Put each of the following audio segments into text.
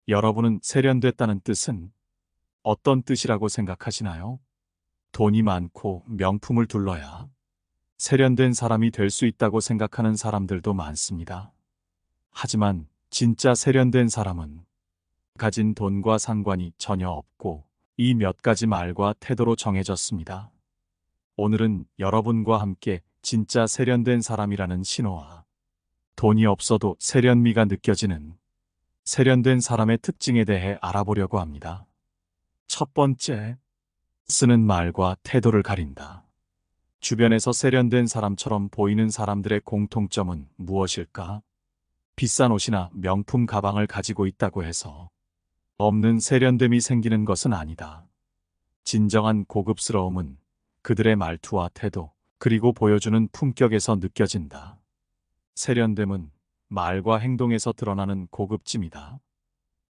여러분은 세련됐다는 뜻은 어떤 뜻이라고 생각하시나요? 돈이 많고 명품을 둘러야 세련된 사람이 될 수 있다고 생각하는 사람들도 많습니다. 하지만 진짜 세련된 사람은 가진 돈과 상관이 전혀 없고 이 몇 가지 말과 태도로 정해졌습니다. 오늘은 여러분과 함께 진짜 세련된 사람이라는 신호와 돈이 없어도 세련미가 느껴지는 세련된 사람의 특징에 대해 알아보려고 합니다. 첫 번째, 쓰는 말과 태도를 가린다. 주변에서 세련된 사람처럼 보이는 사람들의 공통점은 무엇일까? 비싼 옷이나 명품 가방을 가지고 있다고 해서 없는 세련됨이 생기는 것은 아니다. 진정한 고급스러움은 그들의 말투와 태도, 그리고 보여주는 품격에서 느껴진다. 세련됨은 말과 행동에서 드러나는 고급짐이다.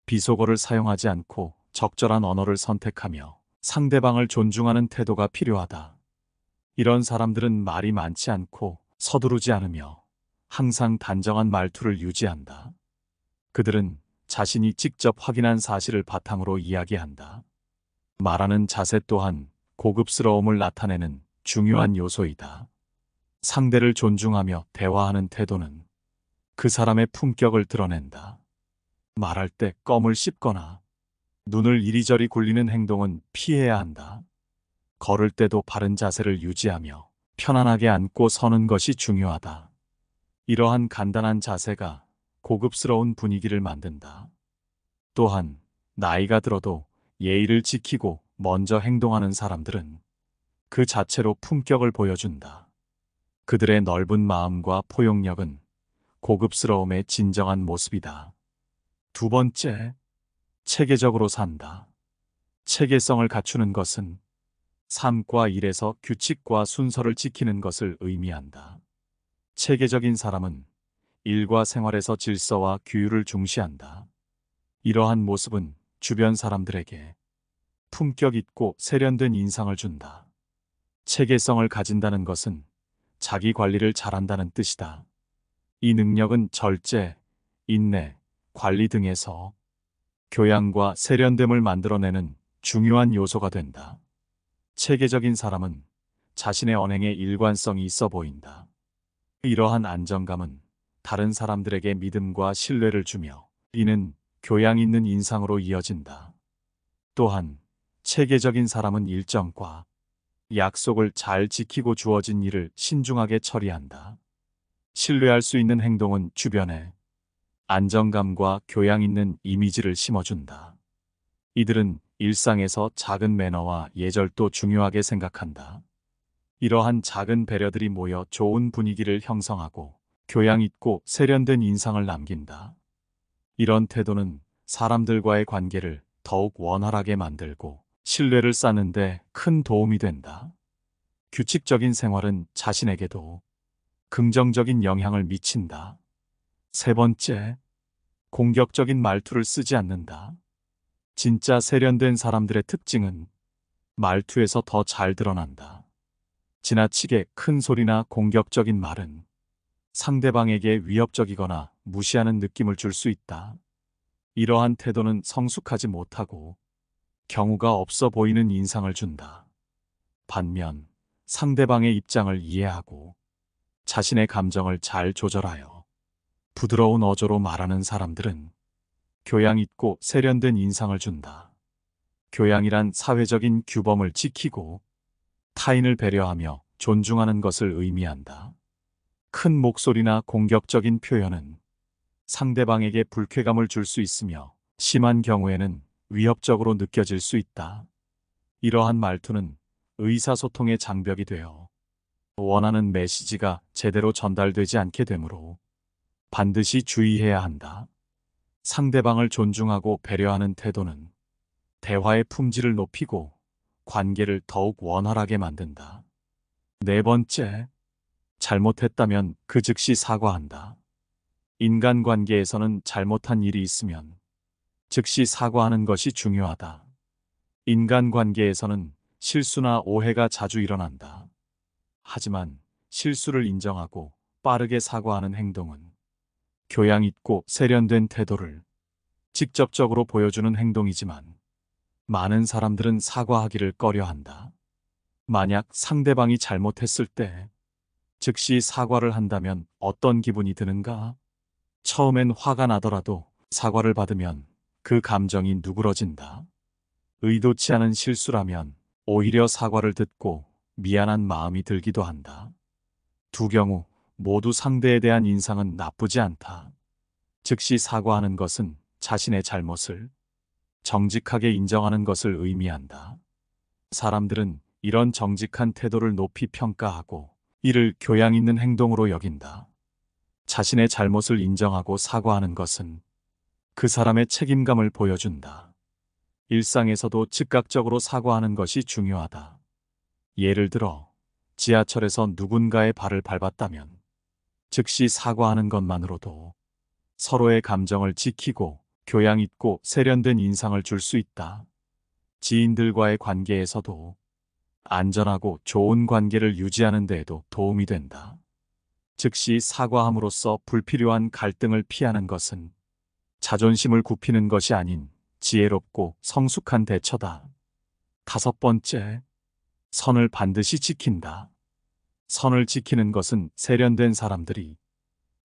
비속어를 사용하지 않고 적절한 언어를 선택하며 상대방을 존중하는 태도가 필요하다. 이런 사람들은 말이 많지 않고 서두르지 않으며 항상 단정한 말투를 유지한다. 그들은 자신이 직접 확인한 사실을 바탕으로 이야기한다. 말하는 자세 또한 고급스러움을 나타내는 중요한 요소이다. 상대를 존중하며 대화하는 태도는 그 사람의 품격을 드러낸다. 말할 때 껌을 씹거나 눈을 이리저리 굴리는 행동은 피해야 한다. 걸을 때도 바른 자세를 유지하며 편안하게 앉고 서는 것이 중요하다. 이러한 간단한 자세가 고급스러운 분위기를 만든다. 또한 나이가 들어도 예의를 지키고 먼저 행동하는 사람들은 그 자체로 품격을 보여준다. 그들의 넓은 마음과 포용력은 고급스러움의 진정한 모습이다. 두 번째, 체계적으로 산다. 체계성을 갖추는 것은 삶과 일에서 규칙과 순서를 지키는 것을 의미한다. 체계적인 사람은 일과 생활에서 질서와 규율을 중시한다. 이러한 모습은 주변 사람들에게 품격 있고 세련된 인상을 준다. 체계성을 가진다는 것은 자기 관리를 잘한다는 뜻이다. 이 능력은 절제, 인내, 관리 등에서 교양과 세련됨을 만들어내는 중요한 요소가 된다. 체계적인 사람은 자신의 언행에 일관성이 있어 보인다. 이러한 안정감은 다른 사람들에게 믿음과 신뢰를 주며 이는 교양 있는 인상으로 이어진다. 또한 체계적인 사람은 일정과 약속을 잘 지키고 주어진 일을 신중하게 처리한다. 신뢰할 수 있는 행동은 주변에 안정감과 교양 있는 이미지를 심어준다. 이들은 일상에서 작은 매너와 예절도 중요하게 생각한다. 이러한 작은 배려들이 모여 좋은 분위기를 형성하고 교양 있고 세련된 인상을 남긴다. 이런 태도는 사람들과의 관계를 더욱 원활하게 만들고 신뢰를 쌓는 데 큰 도움이 된다. 규칙적인 생활은 자신에게도 긍정적인 영향을 미친다. 세 번째, 공격적인 말투를 쓰지 않는다. 진짜 세련된 사람들의 특징은 말투에서 더 잘 드러난다. 지나치게 큰 소리나 공격적인 말은 상대방에게 위협적이거나 무시하는 느낌을 줄 수 있다. 이러한 태도는 성숙하지 못하고 경우가 없어 보이는 인상을 준다. 반면 상대방의 입장을 이해하고 자신의 감정을 잘 조절하여 부드러운 어조로 말하는 사람들은 교양 있고 세련된 인상을 준다. 교양이란 사회적인 규범을 지키고 타인을 배려하며 존중하는 것을 의미한다. 큰 목소리나 공격적인 표현은 상대방에게 불쾌감을 줄 수 있으며 심한 경우에는 위협적으로 느껴질 수 있다. 이러한 말투는 의사소통의 장벽이 되어 원하는 메시지가 제대로 전달되지 않게 되므로 반드시 주의해야 한다. 상대방을 존중하고 배려하는 태도는 대화의 품질을 높이고 관계를 더욱 원활하게 만든다. 네 번째, 잘못했다면 그 즉시 사과한다. 인간관계에서는 잘못한 일이 있으면 즉시 사과하는 것이 중요하다. 인간관계에서는 실수나 오해가 자주 일어난다. 하지만 실수를 인정하고 빠르게 사과하는 행동은 교양 있고 세련된 태도를 직접적으로 보여주는 행동이지만 많은 사람들은 사과하기를 꺼려한다. 만약 상대방이 잘못했을 때 즉시 사과를 한다면 어떤 기분이 드는가? 처음엔 화가 나더라도 사과를 받으면 그 감정이 누그러진다. 의도치 않은 실수라면 오히려 사과를 듣고 미안한 마음이 들기도 한다. 두 경우 모두 상대에 대한 인상은 나쁘지 않다. 즉시 사과하는 것은 자신의 잘못을 정직하게 인정하는 것을 의미한다. 사람들은 이런 정직한 태도를 높이 평가하고 이를 교양 있는 행동으로 여긴다. 자신의 잘못을 인정하고 사과하는 것은 그 사람의 책임감을 보여준다. 일상에서도 즉각적으로 사과하는 것이 중요하다. 예를 들어 지하철에서 누군가의 발을 밟았다면 즉시 사과하는 것만으로도 서로의 감정을 지키고 교양 있고 세련된 인상을 줄 수 있다. 지인들과의 관계에서도 안전하고 좋은 관계를 유지하는 데에도 도움이 된다. 즉시 사과함으로써 불필요한 갈등을 피하는 것은 자존심을 굽히는 것이 아닌 지혜롭고 성숙한 대처다. 다섯 번째, 선을 반드시 지킨다. 선을 지키는 것은 세련된 사람들이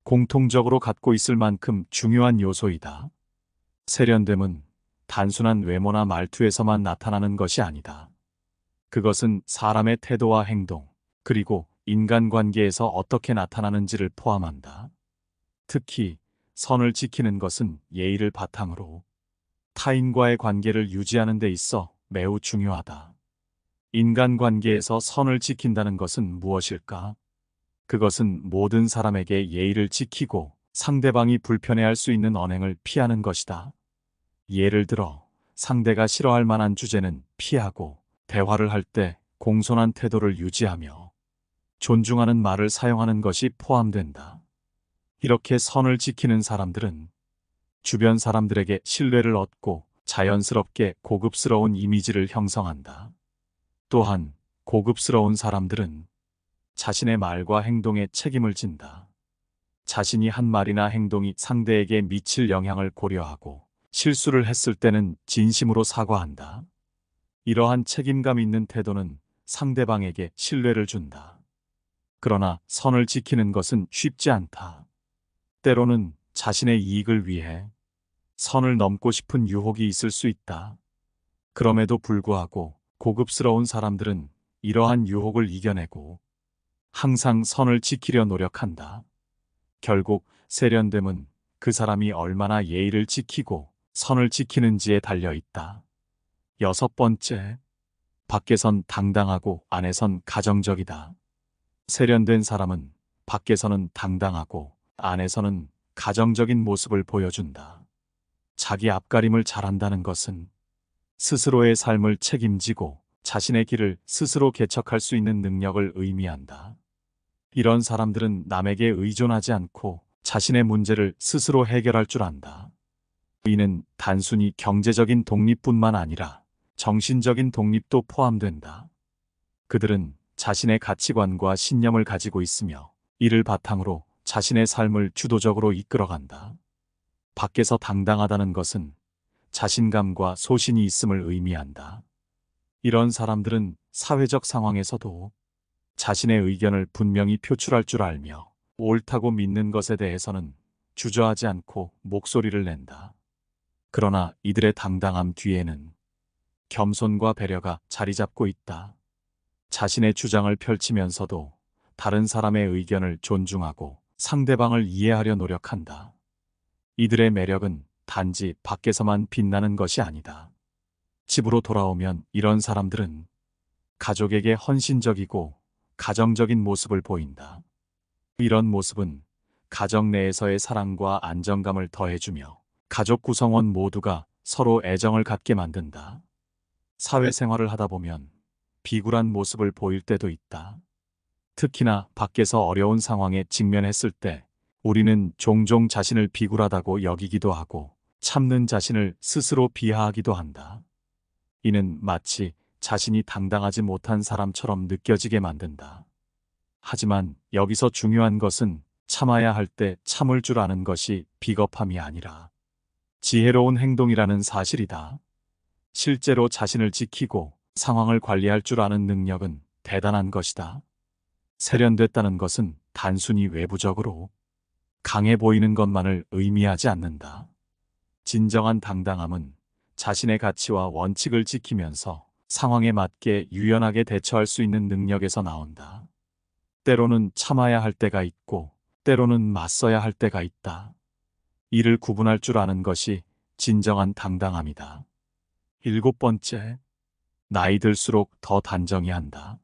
공통적으로 갖고 있을 만큼 중요한 요소이다. 세련됨은 단순한 외모나 말투에서만 나타나는 것이 아니다. 그것은 사람의 태도와 행동, 그리고 인간관계에서 어떻게 나타나는지를 포함한다. 특히 선을 지키는 것은 예의를 바탕으로 타인과의 관계를 유지하는 데 있어 매우 중요하다. 인간관계에서 선을 지킨다는 것은 무엇일까? 그것은 모든 사람에게 예의를 지키고 상대방이 불편해할 수 있는 언행을 피하는 것이다. 예를 들어 상대가 싫어할 만한 주제는 피하고 대화를 할 때 공손한 태도를 유지하며 존중하는 말을 사용하는 것이 포함된다. 이렇게 선을 지키는 사람들은 주변 사람들에게 신뢰를 얻고 자연스럽게 고급스러운 이미지를 형성한다. 또한 고급스러운 사람들은 자신의 말과 행동에 책임을 진다. 자신이 한 말이나 행동이 상대에게 미칠 영향을 고려하고 실수를 했을 때는 진심으로 사과한다. 이러한 책임감 있는 태도는 상대방에게 신뢰를 준다. 그러나 선을 지키는 것은 쉽지 않다. 때로는 자신의 이익을 위해 선을 넘고 싶은 유혹이 있을 수 있다. 그럼에도 불구하고 고급스러운 사람들은 이러한 유혹을 이겨내고 항상 선을 지키려 노력한다. 결국 세련됨은 그 사람이 얼마나 예의를 지키고 선을 지키는지에 달려 있다. 여섯 번째, 밖에선 당당하고 안에선 가정적이다. 세련된 사람은 밖에서는 당당하고 안에서는 가정적인 모습을 보여준다. 자기 앞가림을 잘한다는 것은 스스로의 삶을 책임지고 자신의 길을 스스로 개척할 수 있는 능력을 의미한다. 이런 사람들은 남에게 의존하지 않고 자신의 문제를 스스로 해결할 줄 안다. 이는 단순히 경제적인 독립뿐만 아니라 정신적인 독립도 포함된다. 그들은 자신의 가치관과 신념을 가지고 있으며 이를 바탕으로 자신의 삶을 주도적으로 이끌어간다. 밖에서 당당하다는 것은 자신감과 소신이 있음을 의미한다. 이런 사람들은 사회적 상황에서도 자신의 의견을 분명히 표출할 줄 알며 옳다고 믿는 것에 대해서는 주저하지 않고 목소리를 낸다. 그러나 이들의 당당함 뒤에는 겸손과 배려가 자리 잡고 있다. 자신의 주장을 펼치면서도 다른 사람의 의견을 존중하고 상대방을 이해하려 노력한다. 이들의 매력은 단지 밖에서만 빛나는 것이 아니다. 집으로 돌아오면 이런 사람들은 가족에게 헌신적이고 가정적인 모습을 보인다. 이런 모습은 가정 내에서의 사랑과 안정감을 더해주며 가족 구성원 모두가 서로 애정을 갖게 만든다. 사회생활을 하다 보면 비굴한 모습을 보일 때도 있다. 특히나 밖에서 어려운 상황에 직면했을 때 우리는 종종 자신을 비굴하다고 여기기도 하고 참는 자신을 스스로 비하하기도 한다. 이는 마치 자신이 당당하지 못한 사람처럼 느껴지게 만든다. 하지만 여기서 중요한 것은 참아야 할 때 참을 줄 아는 것이 비겁함이 아니라 지혜로운 행동이라는 사실이다. 실제로 자신을 지키고 상황을 관리할 줄 아는 능력은 대단한 것이다. 세련됐다는 것은 단순히 외부적으로 강해 보이는 것만을 의미하지 않는다. 진정한 당당함은 자신의 가치와 원칙을 지키면서 상황에 맞게 유연하게 대처할 수 있는 능력에서 나온다. 때로는 참아야 할 때가 있고, 때로는 맞서야 할 때가 있다. 이를 구분할 줄 아는 것이 진정한 당당함이다. 7번째, 나이 들수록 더 단정히 한다.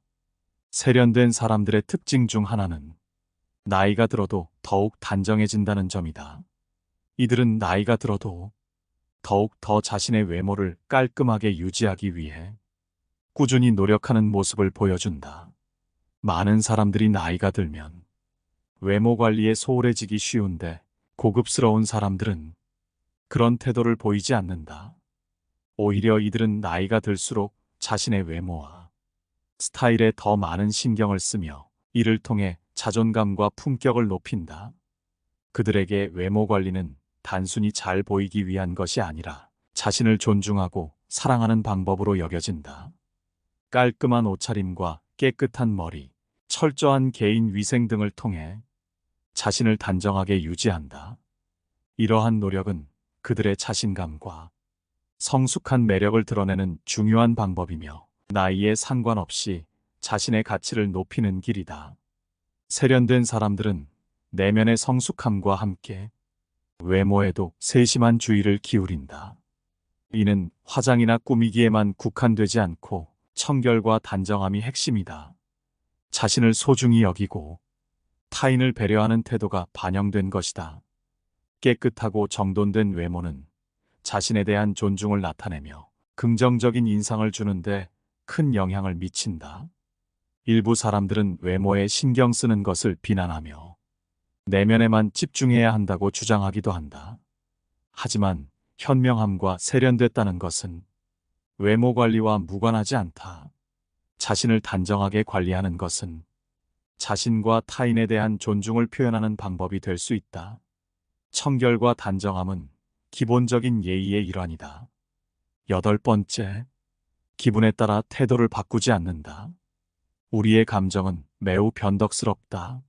세련된 사람들의 특징 중 하나는 나이가 들어도 더욱 단정해진다는 점이다. 이들은 나이가 들어도 더욱 더 자신의 외모를 깔끔하게 유지하기 위해 꾸준히 노력하는 모습을 보여준다. 많은 사람들이 나이가 들면 외모 관리에 소홀해지기 쉬운데 고급스러운 사람들은 그런 태도를 보이지 않는다. 오히려 이들은 나이가 들수록 자신의 외모와 스타일에 더 많은 신경을 쓰며 이를 통해 자존감과 품격을 높인다. 그들에게 외모 관리는 단순히 잘 보이기 위한 것이 아니라 자신을 존중하고 사랑하는 방법으로 여겨진다. 깔끔한 옷차림과 깨끗한 머리, 철저한 개인 위생 등을 통해 자신을 단정하게 유지한다. 이러한 노력은 그들의 자신감과 성숙한 매력을 드러내는 중요한 방법이며 나이에 상관없이 자신의 가치를 높이는 길이다. 세련된 사람들은 내면의 성숙함과 함께 외모에도 세심한 주의를 기울인다. 이는 화장이나 꾸미기에만 국한되지 않고 청결과 단정함이 핵심이다. 자신을 소중히 여기고 타인을 배려하는 태도가 반영된 것이다. 깨끗하고 정돈된 외모는 자신에 대한 존중을 나타내며 긍정적인 인상을 주는데 큰 영향을 미친다. 일부 사람들은 외모에 신경 쓰는 것을 비난하며 내면에만 집중해야 한다고 주장하기도 한다. 하지만 현명함과 세련됐다는 것은 외모 관리와 무관하지 않다. 자신을 단정하게 관리하는 것은 자신과 타인에 대한 존중을 표현하는 방법이 될 수 있다. 청결과 단정함은 기본적인 예의의 일환이다. 8번째, 기분에 따라 태도를 바꾸지 않는다. 우리의 감정은 매우 변덕스럽다.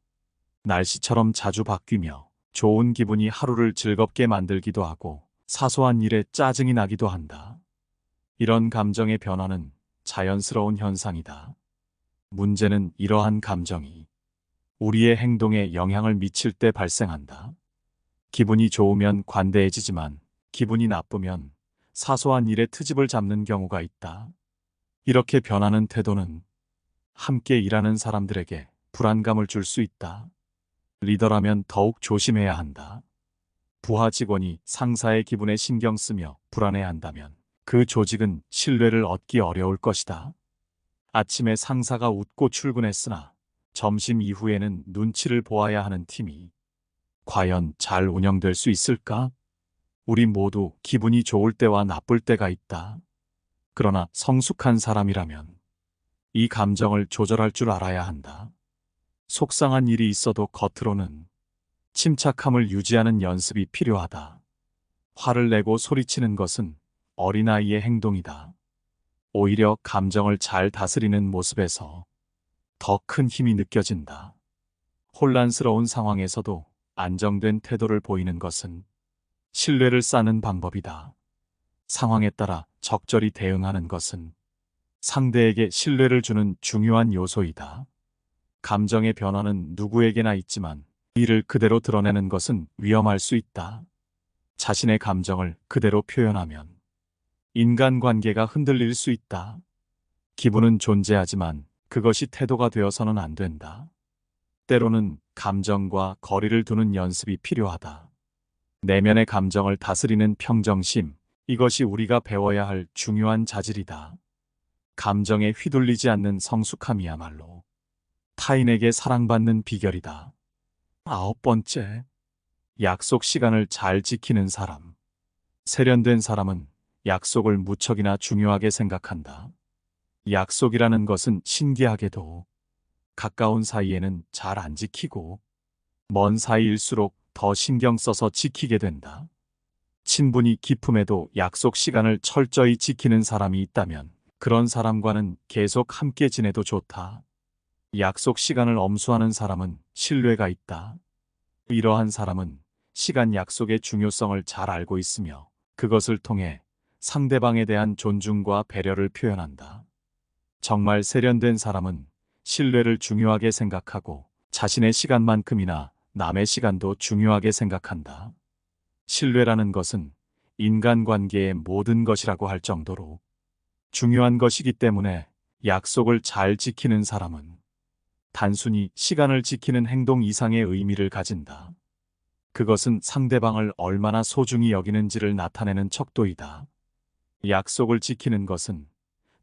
날씨처럼 자주 바뀌며 좋은 기분이 하루를 즐겁게 만들기도 하고 사소한 일에 짜증이 나기도 한다. 이런 감정의 변화는 자연스러운 현상이다. 문제는 이러한 감정이 우리의 행동에 영향을 미칠 때 발생한다. 기분이 좋으면 관대해지지만 기분이 나쁘면 사소한 일에 트집을 잡는 경우가 있다. 이렇게 변하는 태도는 함께 일하는 사람들에게 불안감을 줄 수 있다. 리더라면 더욱 조심해야 한다. 부하 직원이 상사의 기분에 신경 쓰며 불안해한다면 그 조직은 신뢰를 얻기 어려울 것이다. 아침에 상사가 웃고 출근했으나 점심 이후에는 눈치를 보아야 하는 팀이 과연 잘 운영될 수 있을까? 우리 모두 기분이 좋을 때와 나쁠 때가 있다. 그러나 성숙한 사람이라면 이 감정을 조절할 줄 알아야 한다. 속상한 일이 있어도 겉으로는 침착함을 유지하는 연습이 필요하다. 화를 내고 소리치는 것은 어린아이의 행동이다. 오히려 감정을 잘 다스리는 모습에서 더 큰 힘이 느껴진다. 혼란스러운 상황에서도 안정된 태도를 보이는 것은 신뢰를 쌓는 방법이다. 상황에 따라 적절히 대응하는 것은 상대에게 신뢰를 주는 중요한 요소이다. 감정의 변화는 누구에게나 있지만 이를 그대로 드러내는 것은 위험할 수 있다. 자신의 감정을 그대로 표현하면 인간관계가 흔들릴 수 있다. 기분은 존재하지만 그것이 태도가 되어서는 안 된다. 때로는 감정과 거리를 두는 연습이 필요하다. 내면의 감정을 다스리는 평정심, 이것이 우리가 배워야 할 중요한 자질이다. 감정에 휘둘리지 않는 성숙함이야말로 타인에게 사랑받는 비결이다. 9번째, 약속 시간을 잘 지키는 사람. 세련된 사람은 약속을 무척이나 중요하게 생각한다. 약속이라는 것은 신기하게도 가까운 사이에는 잘 안 지키고 먼 사이일수록 더 신경 써서 지키게 된다. 친분이 깊음에도 약속 시간을 철저히 지키는 사람이 있다면 그런 사람과는 계속 함께 지내도 좋다. 약속 시간을 엄수하는 사람은 신뢰가 있다. 이러한 사람은 시간 약속의 중요성을 잘 알고 있으며 그것을 통해 상대방에 대한 존중과 배려를 표현한다. 정말 세련된 사람은 신뢰를 중요하게 생각하고 자신의 시간만큼이나 남의 시간도 중요하게 생각한다. 신뢰라는 것은 인간관계의 모든 것이라고 할 정도로 중요한 것이기 때문에 약속을 잘 지키는 사람은 단순히 시간을 지키는 행동 이상의 의미를 가진다. 그것은 상대방을 얼마나 소중히 여기는지를 나타내는 척도이다. 약속을 지키는 것은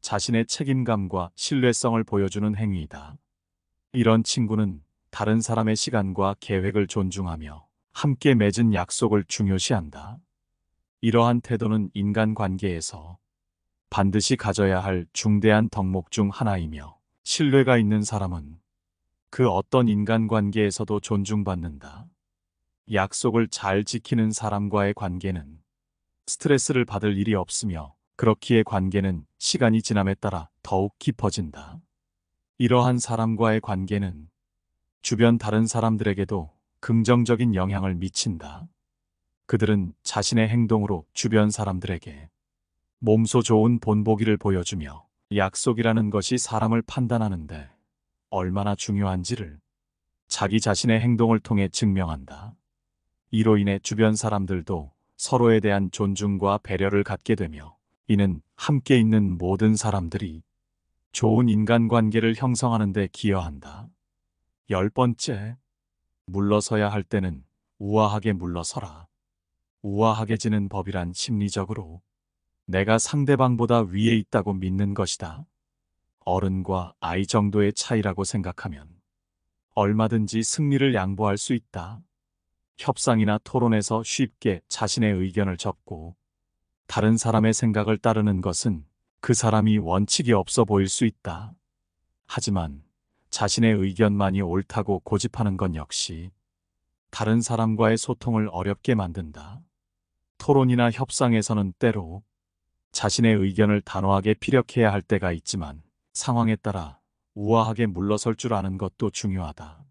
자신의 책임감과 신뢰성을 보여주는 행위이다. 이런 친구는 다른 사람의 시간과 계획을 존중하며 함께 맺은 약속을 중요시한다. 이러한 태도는 인간관계에서 반드시 가져야 할 중대한 덕목 중 하나이며 신뢰가 있는 사람은 그 어떤 인간관계에서도 존중받는다. 약속을 잘 지키는 사람과의 관계는 스트레스를 받을 일이 없으며 그렇기에 관계는 시간이 지남에 따라 더욱 깊어진다. 이러한 사람과의 관계는 주변 다른 사람들에게도 긍정적인 영향을 미친다. 그들은 자신의 행동으로 주변 사람들에게 몸소 좋은 본보기를 보여주며 약속이라는 것이 사람을 판단하는데 얼마나 중요한지를 자기 자신의 행동을 통해 증명한다. 이로 인해 주변 사람들도 서로에 대한 존중과 배려를 갖게 되며 이는 함께 있는 모든 사람들이 좋은 인간관계를 형성하는 데 기여한다. 10번째, 물러서야 할 때는 우아하게 물러서라. 우아하게지는 법이란 심리적으로 내가 상대방보다 위에 있다고 믿는 것이다. 어른과 아이 정도의 차이라고 생각하면 얼마든지 승리를 양보할 수 있다. 협상이나 토론에서 쉽게 자신의 의견을 접고 다른 사람의 생각을 따르는 것은 그 사람이 원칙이 없어 보일 수 있다. 하지만 자신의 의견만이 옳다고 고집하는 건 역시 다른 사람과의 소통을 어렵게 만든다. 토론이나 협상에서는 때로 자신의 의견을 단호하게 피력해야 할 때가 있지만 상황에 따라 우아하게 물러설 줄 아는 것도 중요하다.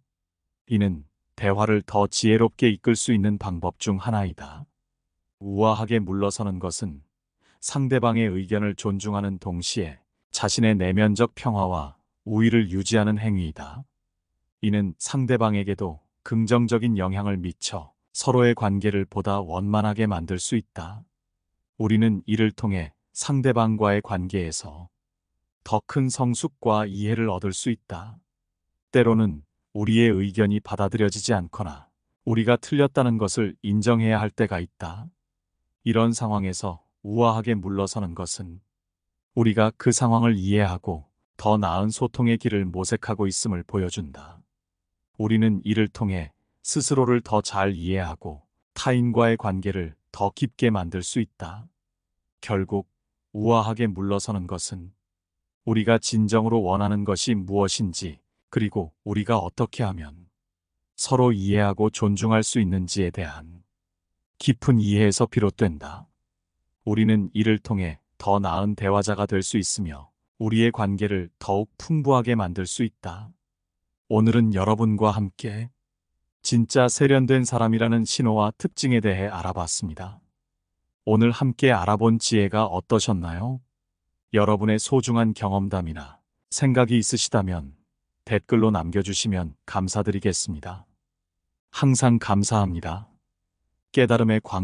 이는 대화를 더 지혜롭게 이끌 수 있는 방법 중 하나이다. 우아하게 물러서는 것은 상대방의 의견을 존중하는 동시에 자신의 내면적 평화와 우위를 유지하는 행위이다. 이는 상대방에게도 긍정적인 영향을 미쳐 서로의 관계를 보다 원만하게 만들 수 있다. 우리는 이를 통해 상대방과의 관계에서 더 큰 성숙과 이해를 얻을 수 있다. 때로는 우리의 의견이 받아들여지지 않거나 우리가 틀렸다는 것을 인정해야 할 때가 있다. 이런 상황에서 우아하게 물러서는 것은 우리가 그 상황을 이해하고 더 나은 소통의 길을 모색하고 있음을 보여준다. 우리는 이를 통해 스스로를 더 잘 이해하고 타인과의 관계를 더 깊게 만들 수 있다. 결국 우아하게 물러서는 것은 우리가 진정으로 원하는 것이 무엇인지 그리고 우리가 어떻게 하면 서로 이해하고 존중할 수 있는지에 대한 깊은 이해에서 비롯된다. 우리는 이를 통해 더 나은 대화자가 될 수 있으며 우리의 관계를 더욱 풍부하게 만들 수 있다. 오늘은 여러분과 함께 진짜 세련된 사람이라는 신호와 특징에 대해 알아봤습니다. 오늘 함께 알아본 지혜가 어떠셨나요? 여러분의 소중한 경험담이나 생각이 있으시다면 댓글로 남겨주시면 감사드리겠습니다. 항상 감사합니다. 깨달음의 광